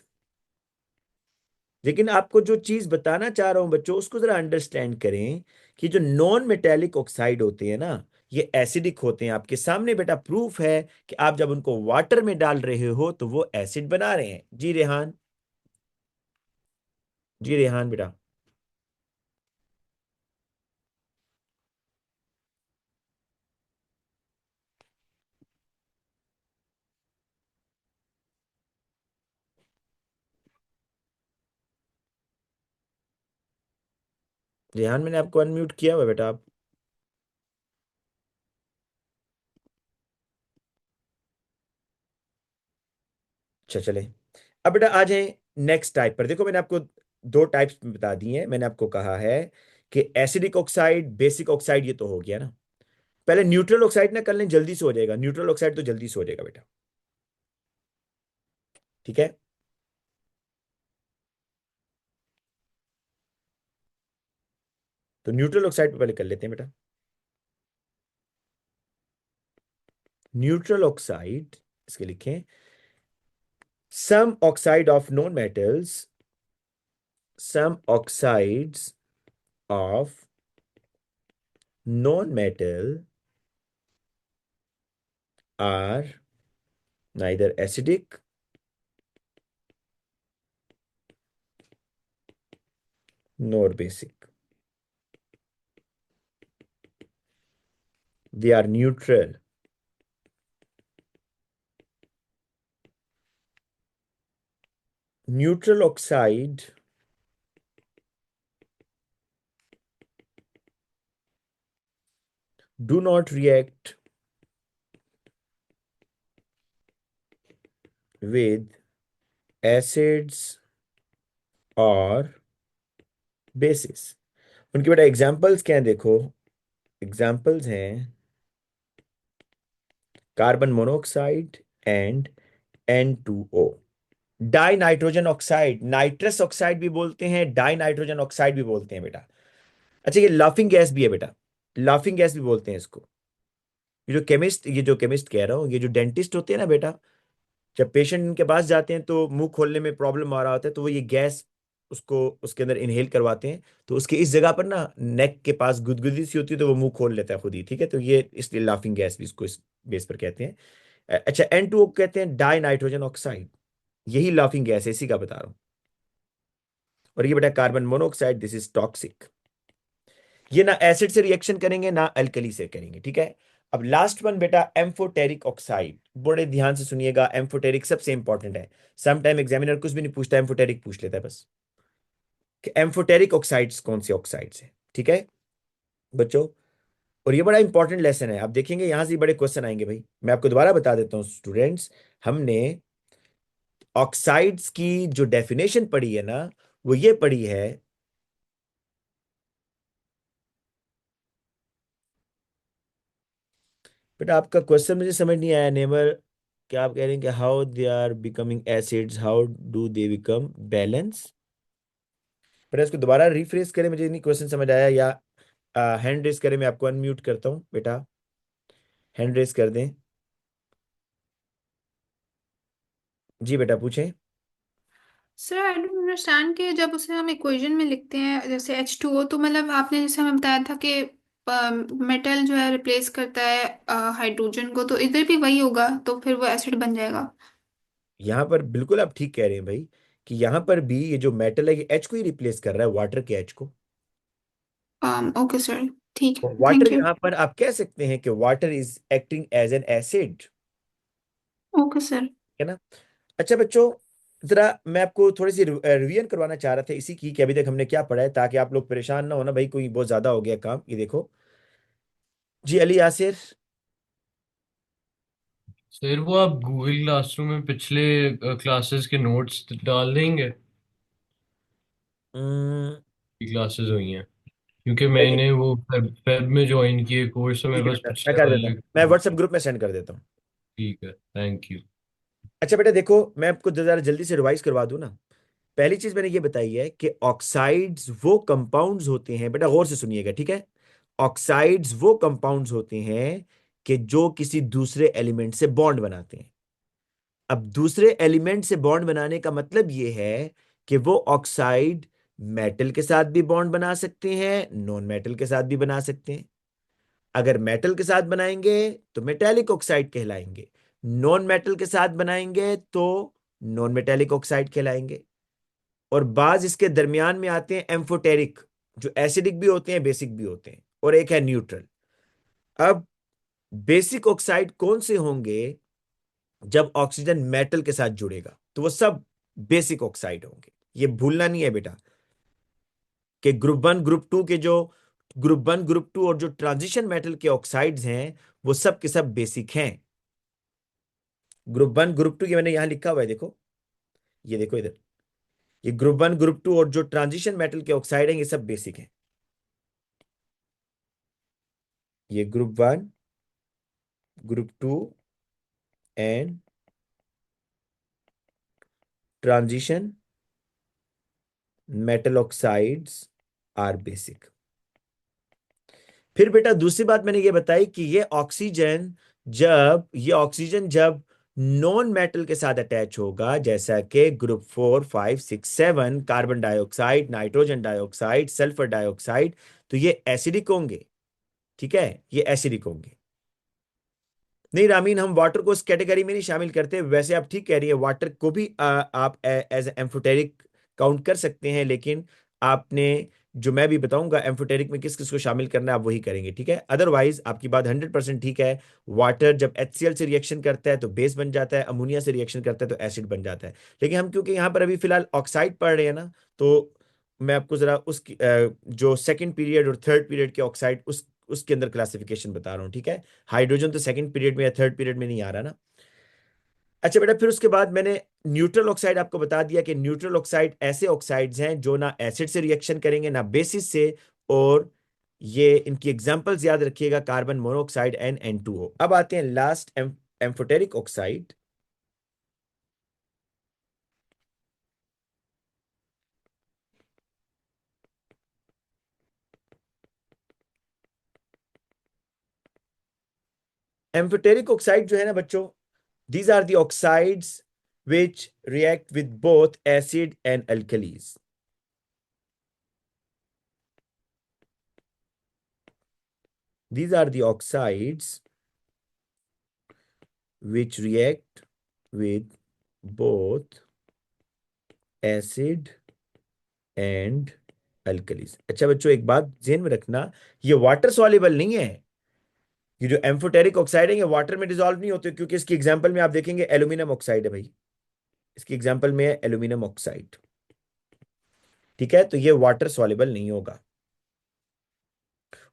लेकिन आपको जो चीज बताना चाह रहा हूं बच्चों, उसको जरा अंडरस्टैंड करें कि जो नॉन मेटेलिक ऑक्साइड होते हैं ना, ये एसिडिक होते हैं। आपके सामने बेटा प्रूफ है कि आप जब उनको वाटर में डाल रहे हो तो वो एसिड बना रहे हैं। जी रेहान, जी रेहान बेटा। रेहान मैंने आपको अनम्यूट किया हुआ है बेटा, आप। अच्छा चले, अब बेटा आ जाए नेक्स्ट टाइप पर। देखो मैंने आपको दो टाइप्स बता दी हैं। मैंने आपको कहा है कि एसिडिक ऑक्साइड, बेसिक ऑक्साइड, ये तो हो गया ना। पहले न्यूट्रल ऑक्साइड ना कर लें, जल्दी से हो जाएगा। न्यूट्रल ऑक्साइड तो जल्दी से हो जाएगा बेटा, ठीक है। तो न्यूट्रल ऑक्साइड पे पहले कर लेते हैं बेटा। न्यूट्रल ऑक्साइड, इसके लिखें some oxide of non metals, some oxides of non metal are neither acidic nor basic, they are neutral neutral oxide do not react with acids or bases। उनके बेटा एग्जाम्पल्स क्या हैं देखो। एग्जाम्पल्स हैं carbon monoxide and N2O। Die nitrogen oxide, nitrous oxide भी बोलते हैं, डाई नाइट्रोजन ऑक्साइड भी बोलते हैं बेटा। अच्छा ये लाफिंग गैस भी है बेटा, लाफिंग गैस भी बोलते हैं इसको। ये जो केमिस्ट कह रहा हूँ, ये जो डेंटिस्ट होते हैं ना बेटा, जब पेशेंट के पास जाते हैं तो मुंह खोलने में प्रॉब्लम आ रहा होता है, तो वो ये गैस उसको उसके अंदर इनहेल करवाते हैं, तो उसके इस जगह पर ना नेक के पास गुदगुदी सी होती है, तो वो मुंह खोल लेता है खुद ही। ठीक है, तो ये इसलिए लाफिंग गैस भी इसको इस बेस पर कहते हैं। अच्छा N2O कहते हैं डाई नाइट्रोजन ऑक्साइड, यही लाफिंग गैस है, इसी का बता रहा हूं। और ये बेटा carbon monoxide, this is toxic. ये ना एसिड से रिएक्शन करेंगे ना अल्कली से करेंगे। ठीक है, अब लास्ट वन बेटा एम्फोटेरिक ऑक्साइड, बड़े ध्यान से सुनिएगा, एम्फोटेरिक सबसे इंपॉर्टेंट है। सम टाइम एग्जामिनर कुछ भी नहीं पूछता, एम्फोटेरिक पूछ लेता है बस, कि एम्फोटेरिक ऑक्साइड्स कौन से ऑक्साइड्स है। ठीक है बच्चों, और ये बड़ा इंपॉर्टेंट लेसन है, आप देखेंगे यहां से बड़े क्वेश्चन आएंगे भाई। मैं आपको दोबारा बता देता हूं स्टूडेंट्स, हमने ऑक्साइड्स की जो डेफिनेशन पढ़ी है ना, वो ये पढ़ी है, बेटा आपका क्वेश्चन मुझे समझ नहीं आया नेवर। क्या आप कह रहे हैं कि how they are becoming acids, how do they become balance? बेटा इसको दोबारा रिफ्रेश करें, मुझे नहीं क्वेश्चन समझ आया, या हैंड रेस करें, मैं आपको अनम्यूट करता हूं बेटा, हैंड रेस कर दें। जी बेटा पूछें। सर आई डोंट अंडरस्टैंड कि जब उसे हम इक्वेशन में लिखते हैं जैसे H2O, तो मतलब आपने जैसे हमें बताया था कि मेटल जो है रिप्लेस करता है हाइड्रोजन को, तो इधर भी वही होगा तो फिर वो एसिड बन जाएगा। यहां पर बिल्कुल आप ठीक कह रहे हैं भाई, कि यहां पर भी ये जो मेटल है, ये एच को ही रिप्लेस कर रहा है, वाटर के एच को। ओके सर, ठीक है, वाटर थैंक यू। यहां पर आप कह सकते हैं कि water is acting as an acid, okay sir. है ना। अच्छा बच्चों, जरा मैं आपको थोड़ी सी रिवीजन करवाना चाह रहा था इसी की, कि अभी तक हमने क्या पढ़ा है, ताकि आप लोग परेशान ना हो ना भाई, कोई बहुत ज्यादा हो गया काम। ये देखो जी, अली यासिर। सर वो आप गूगल क्लासरूम में पिछले क्लासेस के नोट्स डाल देंगे, हम्म, क्लासेस हुई हैं, क्योंकि चलिए मैंने वो फेब में ज्वाइन किए कोर्स, तो मेरे ठीक है पास बेटा, मैं पिछले कर देता वाले। हूँ, मैं व्हाट्सएप ग्रुप में सेंड कर देता हूँ। ठीक है, थैंक यू। अच्छा बेटा देखो, मैं आपको जरा जल्दी से रिवाइज करवा दूं ना। पहली चीज मैंने ये बताई है कि ऑक्साइड्स वो कंपाउंड्स होते हैं, बेटा गौर से सुनिएगा ठीक है। ऑक्साइड्स वो कंपाउंड्स होते हैं कि जो किसी दूसरे एलिमेंट से बॉन्ड बनाते हैं। अब दूसरे एलिमेंट से बॉन्ड बनाने का मतलब यह है कि वो ऑक्साइड मेटल के साथ भी बॉन्ड बना सकते हैं, नॉन मेटल के साथ भी बना सकते हैं। अगर मेटल के साथ बनाएंगे तो मेटेलिक ऑक्साइड कहलाएंगे, नॉन मेटल के साथ बनाएंगे तो नॉन मेटेलिक ऑक्साइड कहलाएंगे। और बाज इसके दरमियान में आते हैं एम्फोटेरिक, जो एसिडिक भी होते हैं बेसिक भी होते हैं, और एक है न्यूट्रल। अब बेसिक ऑक्साइड कौन से होंगे? जब ऑक्सीजन मेटल के साथ जुड़ेगा तो वो सब बेसिक ऑक्साइड होंगे। ये भूलना नहीं है बेटा, कि ग्रुप वन ग्रुप टू और जो ट्रांजिशन मेटल के ऑक्साइड्स हैं, वो सब के सब बेसिक हैं। ग्रुप 1 ग्रुप 2 ये मैंने यहां लिखा हुआ है, देखो, ये देखो इधर, ये ग्रुप 1 ग्रुप 2 और जो ट्रांजिशन मेटल के ऑक्साइड हैं, ये सब बेसिक हैं। ये group 1 group 2 and transition metal oxides are basic. फिर बेटा दूसरी बात मैंने ये बताई कि ये ऑक्सीजन जब नॉन मेटल के साथ अटैच होगा, जैसा कि group 4 5 6 7 carbon dioxide, nitrogen dioxide, sulphur dioxide, तो ये एसिडिक होंगे। ठीक है, ये एसिडिक होंगे। नहीं रामीन, हम वाटर को इस कैटेगरी में नहीं शामिल करते। वैसे आप ठीक कह रही है, वाटर को भी आप एज एम्फोटेरिक काउंट कर सकते हैं, लेकिन आपने जो मैं भी बताऊंगा एम्फोटेरिक में किस किस को शामिल करना है आप वही करेंगे, ठीक है। अदरवाइज आपकी बात 100% ठीक है। वाटर जब HCl से रिएक्शन करता है तो बेस बन जाता है, अमोनिया से रिएक्शन करता है तो एसिड बन जाता है। लेकिन हम क्योंकि यहाँ पर अभी फिलहाल ऑक्साइड पढ़ रहे हैं ना, तो मैं आपको जरा उसकी जो सेकंड पीरियड और थर्ड पीरियड के ऑक्साइड उसके अंदर क्लासिफिकेशन बता रहा हूँ, ठीक है। हाइड्रोजन तो सेकंड पीरियड में या थर्ड पीरियड में नहीं आ रहा ना। अच्छा बेटा, फिर उसके बाद मैंने न्यूट्रल ऑक्साइड आपको बता दिया कि न्यूट्रल ऑक्साइड ऐसे ऑक्साइड्स हैं जो ना एसिड से रिएक्शन करेंगे ना बेसिस से, और ये इनकी एग्जांपल्स याद रखिएगा, कार्बन मोनोऑक्साइड एंड N2O। अब आते हैं last amphoteric oxide. Amphoteric oxide जो है ना बच्चों, these are the oxides which react with both acid and alkalis. These are the oxides which react with both acid and alkalis। अच्छा बच्चों, एक बात ध्यान में रखना, ये वाटर सॉल्युबल नहीं है। ये जो एम्फोटेरिक ऑक्साइड है ये वाटर में डिसॉल्व नहीं होते, क्योंकि इसकी एग्जांपल में आप देखेंगे एल्यूमिनियम ऑक्साइड है भाई, इसकी एग्जांपल में है एल्यूमिनियम ऑक्साइड, ठीक है। तो ये वाटर सॉल्युबल नहीं होगा।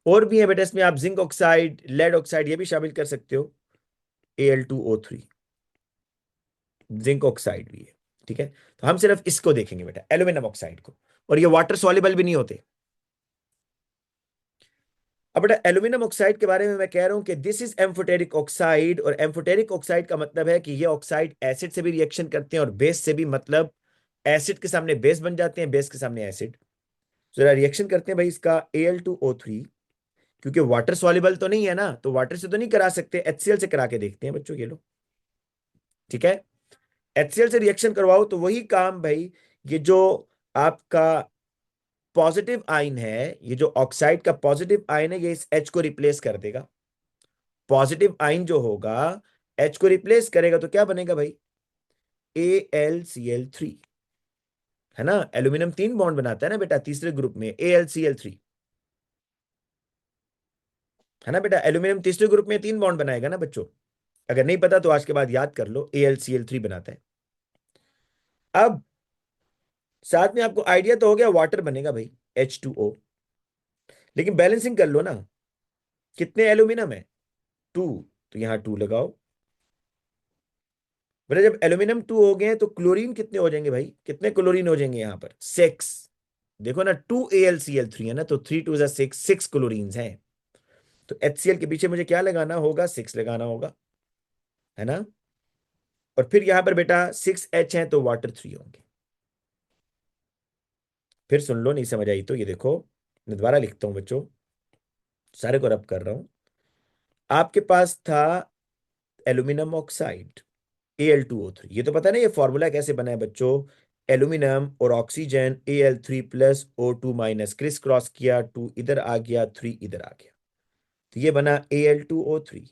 और भी है बेटा इसमें, आप जिंक ऑक्साइड, लेड ऑक्साइड ये भी शामिल कर सकते हो, Al2O3, जिंक ऑक्साइड भी है, ठीक है। तो हम सिर्फ इसको देखेंगे बेटा, एल्यूमिनियम ऑक्साइड को, और ये वाटर सॉल्युबल भी नहीं होते। अब बेटा एल्यूमिनियम ऑक्साइड के बारे में मैं कह रहा हूं कि दिस इज एम्फोटेरिक ऑक्साइड, और एम्फोटेरिक ऑक्साइड का मतलब है कि ये ऑक्साइड एसिड से भी रिएक्शन करते हैं और बेस से भी, मतलब एसिड के सामने बेस बन जाते हैं, बेस के सामने एसिड। जरा रिएक्शन करते हैं भाई इसका Al2O3, क्योंकि वाटर सॉल्युबल तो नहीं है ना, तो वाटर से तो नहीं करा सकते, HCl से करा के देखते हैं बच्चों, ये लो, ठीक है। HCl से रिएक्शन करवाओ तो वही काम भाई, ये जो आपका पॉजिटिव आयन है, ये जो ऑक्साइड का पॉजिटिव आयन है, ये इस H को रिप्लेस कर देगा। पॉजिटिव आयन जो होगा H को रिप्लेस करेगा तो क्या बनेगा भाई, AlCl3, है ना। एल्यूमिनियम 3 बॉन्ड बनाता है ना बेटा तीसरे ग्रुप में, AlCl3, है ना बेटा। एल्यूमिनियम तीसरे ग्रुप में 3 बॉन्ड बनाएगा ना बच्चों, अगर नहीं पता तो आज के बाद याद कर लो, AlCl3 बनाता है। अब साथ में आपको आइडिया तो हो गया, वाटर बनेगा भाई H2O, लेकिन बैलेंसिंग कर लो ना, कितने एल्यूमिनियम है, 2, तो यहां 2 लगाओ। बोले जब एल्यूमिनियम 2 हो गए तो क्लोरीन कितने हो जाएंगे भाई, कितने क्लोरीन हो जाएंगे यहाँ पर, 6। देखो ना 2AlCl3 है ना, तो 3 2 6, 6 क्लोरीन हैं। तो HCl के पीछे मुझे क्या लगाना होगा, 6 लगाना होगा, है ना। और फिर यहां पर बेटा 6H है तो वाटर 3 होंगे। फिर सुन लो, नहीं समझ आई तो ये देखो, मैं दोबारा लिखता हूं बच्चों, सारे को रब कर रहा हूं। आपके पास था एल्यूमिनियम ऑक्साइड Al2O3, ये तो पता नहीं ये फॉर्मूला कैसे बना है बच्चों, एल्यूमिनियम और ऑक्सीजन Al3+O2- क्रिस क्रॉस किया, 2 इधर आ गया, 3 इधर आ गया, तो ये बना Al2O3।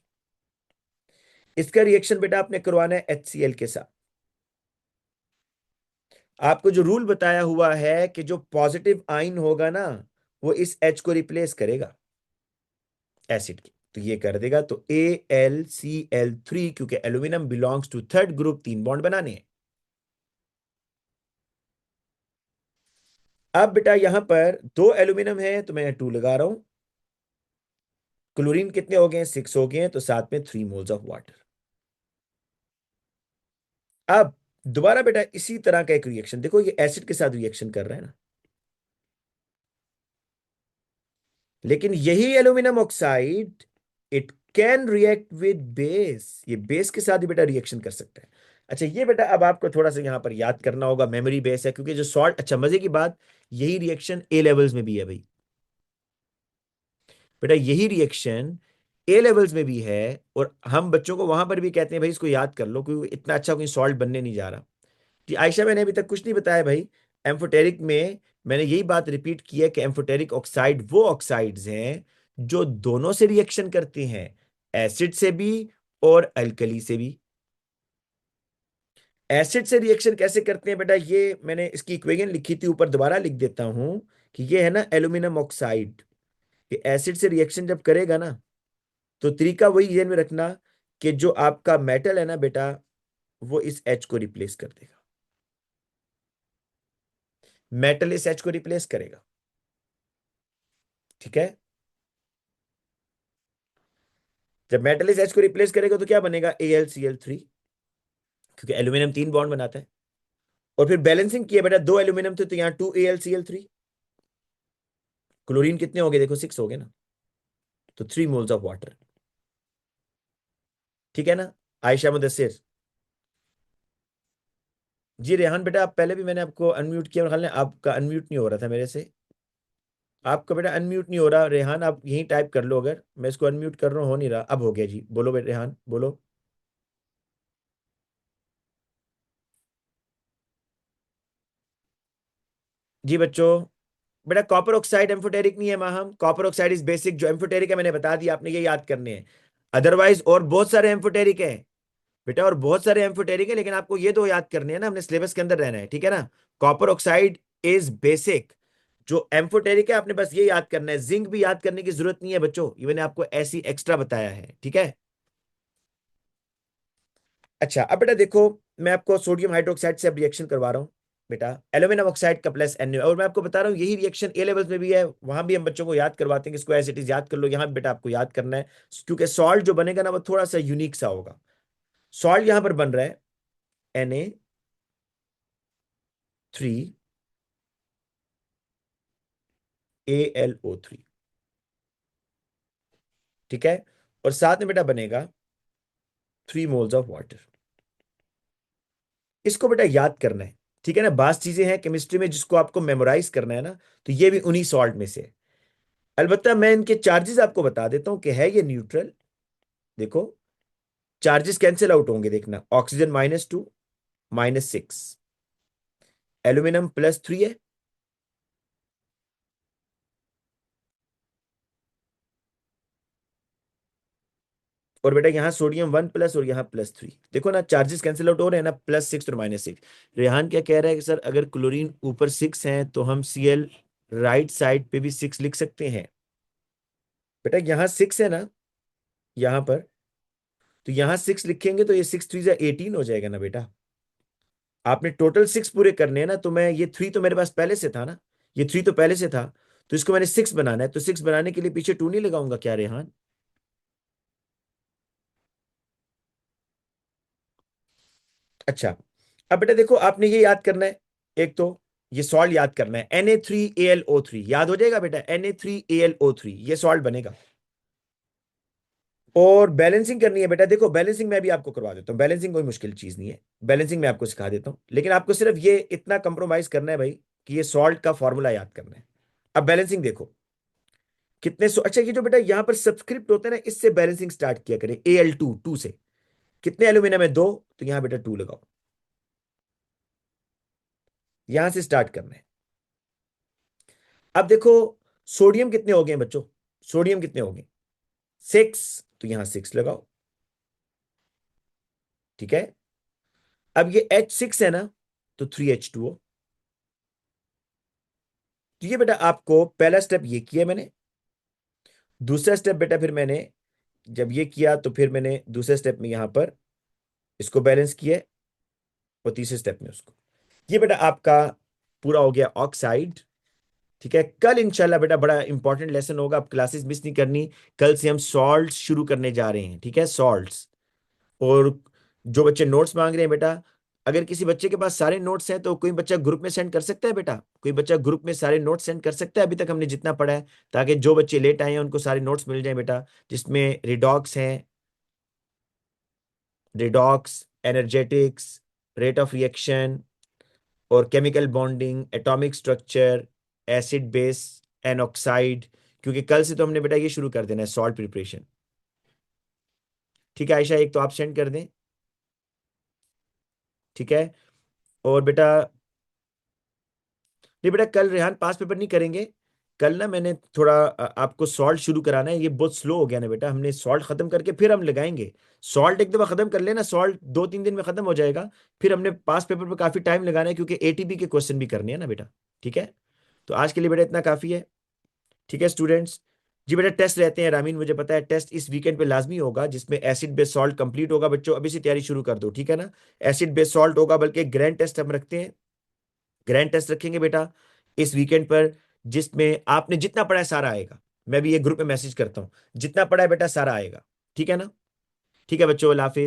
इसका रिएक्शन बेटा आपने करवाना है HCl के साथ। आपको जो रूल बताया हुआ है कि जो पॉजिटिव आयन होगा ना, वो इस H को रिप्लेस करेगा एसिड की, तो ये कर देगा, तो AlCl3, क्योंकि aluminium belongs to third group, 3 bond बनाने हैं। अब बेटा यहां पर 2 एल्यूमिनियम है तो मैं 2 लगा रहा हूं, क्लोरीन कितने हो गए, 6 हो गए हैं, तो साथ में 3 मोल्स ऑफ वाटर। अब दोबारा बेटा इसी तरह का एक रिएक्शन देखो, ये एसिड के साथ रिएक्शन कर रहा है ना, लेकिन यही aluminium oxide it can react with base, ये बेस के साथ ही बेटा रिएक्शन कर सकता है। अच्छा ये बेटा अब आपको थोड़ा सा यहां पर याद करना होगा, मेमोरी बेस है, क्योंकि जो सॉल्ट, अच्छा मजे की बात, यही रिएक्शन ए लेवल्स में भी है भाई, बेटा यही रिएक्शन ए लेवल्स में भी है, और हम बच्चों को वहां पर भी कहते हैं भाई इसको याद कर लो, क्योंकि इतना अच्छा कोई सॉल्ट बनने नहीं जा रहा। जी आयशा, मैंने अभी तक कुछ नहीं बताया भाई, एम्फोटेरिक में मैंने यही बात रिपीट की है कि एम्फोटेरिक ऑक्साइड वो ऑक्साइड्स हैं जो दोनों से रिएक्शन करते हैं, एसिड से भी और अल्कली से भी। एसिड से रिएक्शन कैसे करते हैं बेटा, ये मैंने इसकी इक्वेशन लिखी थी, ऊपर दोबारा लिख देता हूं कि ये है ना एल्यूमिनियम ऑक्साइड, ये एसिड से रिएक्शन जब करेगा ना, तो तरीका वही ध्यान में रखना कि जो आपका मेटल है ना बेटा, वो इस एच को रिप्लेस कर देगा। मेटल इस एच को रिप्लेस करेगा, ठीक है। जब मेटल इस एच को रिप्लेस करेगा तो क्या बनेगा, AlCl3, क्योंकि एल्यूमिनियम 3 बॉन्ड बनाता है। और फिर बैलेंसिंग किया बेटा, 2 एल्यूमिनियम थे तो यहां 2AlCl3। क्लोरीन कितने हो गए, देखो 6 हो गए ना, तो 3 मोल्स ऑफ वाटर, ठीक है ना। आयशा मुदस्सिर जी, रेहान बेटा आप पहले भी मैंने आपको अनम्यूट किया और ख्याल है आपका अनम्यूट नहीं हो रहा था मेरे से। आपका बेटा अनम्यूट नहीं हो रहा रेहान, आप यहीं टाइप कर लो, अगर मैं इसको अनम्यूट कर रहा हूं, हो नहीं रहा, अब हो गया जी, बोलो बेटा रेहान बोलो। जी बच्चों, बेटा कॉपर ऑक्साइड एम्फोटेरिक नहीं है Maham, copper oxide is basic, जो एम्फोटेरिक है मैंने बता दिया, आपने ये याद करने हैं। अदरवाइज और बहुत सारे एम्फोटेरिक हैं बेटा, और बहुत सारे एम्फोटेरिक है, लेकिन आपको ये दो याद करने हैं ना, हमने सिलेबस के अंदर रहना है, ठीक है ना। कॉपर ऑक्साइड इज बेसिक, जो एम्फोटेरिक है आपने बस ये याद करना है, जिंक भी याद करने की जरूरत नहीं है बच्चों, ये मैंने आपको ऐसी एक्स्ट्रा बताया है, ठीक है। अच्छा अब बेटा देखो, मैं आपको सोडियम हाइड्रोक्साइड से अब रिएक्शन करवा रहा हूं बेटा, एल्यूमिनियम ऑक्साइड का प्लस NaO, और मैं आपको बता रहा हूं यही रिएक्शन ए लेवल्स में भी है, वहां भी हम बच्चों को याद करवाते हैं कि इसको एज इट इज याद कर लो, यहां भी बेटा आपको याद करना है, क्योंकि सॉल्ट जो बनेगा ना वो थोड़ा सा यूनिक सा होगा। सॉल्ट यहां पर बन रहा है Na3 AlO3, ठीक है, और साथ में बेटा बनेगा 3 मोल्स ऑफ वाटर। इसको बेटा याद करना है, ठीक है ना। बात चीजें हैं केमिस्ट्री में जिसको आपको मेमोराइज करना है ना, तो ये भी उन्हीं सॉल्ट में से है। अलबत्ता मैं इनके चार्जेस आपको बता देता हूं कि है ये न्यूट्रल, देखो चार्जेस कैंसिल आउट होंगे, देखना, ऑक्सीजन -2 -6, एल्यूमिनियम +3 है, और बेटा यहाँ सोडियम 1+ और यहाँ +3, देखो ना चार्जेस कैंसिल आउट हो रहे हैं ना, +6 और -6। रेहान क्या कह रहा है कि सर अगर क्लोरीन ऊपर 6 है तो हम Cl राइट साइड पे भी 6 लिख सकते हैं। बेटा यहाँ 6 है ना, यहाँ पर, तो यहाँ 6 लिखेंगे तो ये 6 3 18 हो जाएगा ना बेटा। आपने टोटल 6 पूरे करने हैं ना, तो मैं ये 3 तो मेरे पास पहले से था ना, ये 3 तो पहले से था, तो इसको मैंने 6 बनाना है, तो 6 बनाने के लिए पीछे 2 नहीं लगाऊंगा क्या रेहान। अच्छा अब बेटा देखो, आपने ये याद करना है, एक तो ये सॉल्ट याद करना है, Na3AlO3 याद हो जाएगा बेटा, Na3AlO3 ये सॉल्ट बनेगा। और बैलेंसिंग करनी है बेटा, देखो बैलेंसिंग मैं भी आपको करवा देता हूँ, बैलेंसिंग कोई मुश्किल चीज नहीं है, बैलेंसिंग मैं आपको सिखा देता हूँ, लेकिन आपको सिर्फ ये इतना कंप्रोमाइज करना है भाई कि ये सॉल्ट का फॉर्मूला याद करना है। अब बैलेंसिंग देखो कितने अच्छा ये जो बेटा यहाँ पर सब्सक्रिप्ट होते हैं ना, इससे बैलेंसिंग स्टार्ट किया करें, Al2 2 से, कितने एल्यूमिनियम है 2, तो यहाँ बेटा 2 लगाओ, यहां से स्टार्ट करना है। अब देखो सोडियम कितने हो गए बच्चों, सोडियम कितने हो गए 6, तो यहां 6 लगाओ, ठीक है। अब ये H6 है ना, तो 3H2O। तो ये बेटा आपको पहला स्टेप ये किया मैंने, दूसरा स्टेप बेटा फिर मैंने जब ये किया तो फिर मैंने दूसरे स्टेप में यहां पर इसको बैलेंस किया, और तीसरे स्टेप में उसको, ये बेटा आपका पूरा हो गया ऑक्साइड, ठीक है। कल इंशाल्लाह बेटा बड़ा इंपॉर्टेंट लेसन होगा, आप क्लासेस मिस नहीं करनी, कल से हम सॉल्ट शुरू करने जा रहे हैं, ठीक है, सॉल्ट्स। और जो बच्चे नोट्स मांग रहे हैं बेटा, अगर किसी बच्चे के पास सारे नोट्स हैं तो कोई बच्चा ग्रुप में सेंड कर सकता है बेटा, कोई बच्चा ग्रुप में सारे नोट्स सेंड कर सकता है, अभी तक हमने जितना पढ़ा है, ताकि जो बच्चे लेट आए हैं उनको सारे नोट्स मिल जाए बेटा, जिसमें रिडॉक्स हैं, redox, energetics, rate of reaction, और chemical bonding, atomic structure, acid base, and oxide, क्योंकि कल से तो हमने बेटा ये शुरू कर देना है सॉल्ट प्रिपरेशन, ठीक है आयशा, एक तो आप सेंड कर दें, ठीक है। और बेटा नहीं बेटा, कल रेहान पास पेपर नहीं करेंगे, कल ना मैंने थोड़ा आपको सॉल्ट शुरू कराना है, ये बहुत स्लो हो गया ना बेटा, हमने सॉल्ट खत्म करके फिर हम लगाएंगे, सॉल्ट एक दफा खत्म कर लेना, सॉल्ट 2 3 दिन में खत्म हो जाएगा, फिर हमने पास पेपर पे काफी टाइम लगाना है, क्योंकि ATP के क्वेश्चन भी करने हैं ना बेटा, ठीक है। तो आज के लिए बेटा इतना काफी है। ठीक है स्टूडेंट्स। जी बेटा टेस्ट रहते हैं रामीन, मुझे पता है टेस्ट इस वीकेंड पे लाजमी होगा, जिसमें एसिड बेस सॉल्ट कंप्लीट होगा। बच्चों अभी से तैयारी शुरू कर दो, ठीक है ना। एसिड बेस सॉल्ट होगा, बल्कि ग्रैंड टेस्ट हम रखते हैं, ग्रैंड टेस्ट रखेंगे बेटा इस वीकेंड पर, जिसमें आपने जितना पढ़ा है सारा आएगा। मैं भी ये ग्रुप में मैसेज करता हूं, जितना पढ़ा है बेटा सारा आएगा, ठीक है ना। ठीक है बच्चों, अल्लाह हाफिज।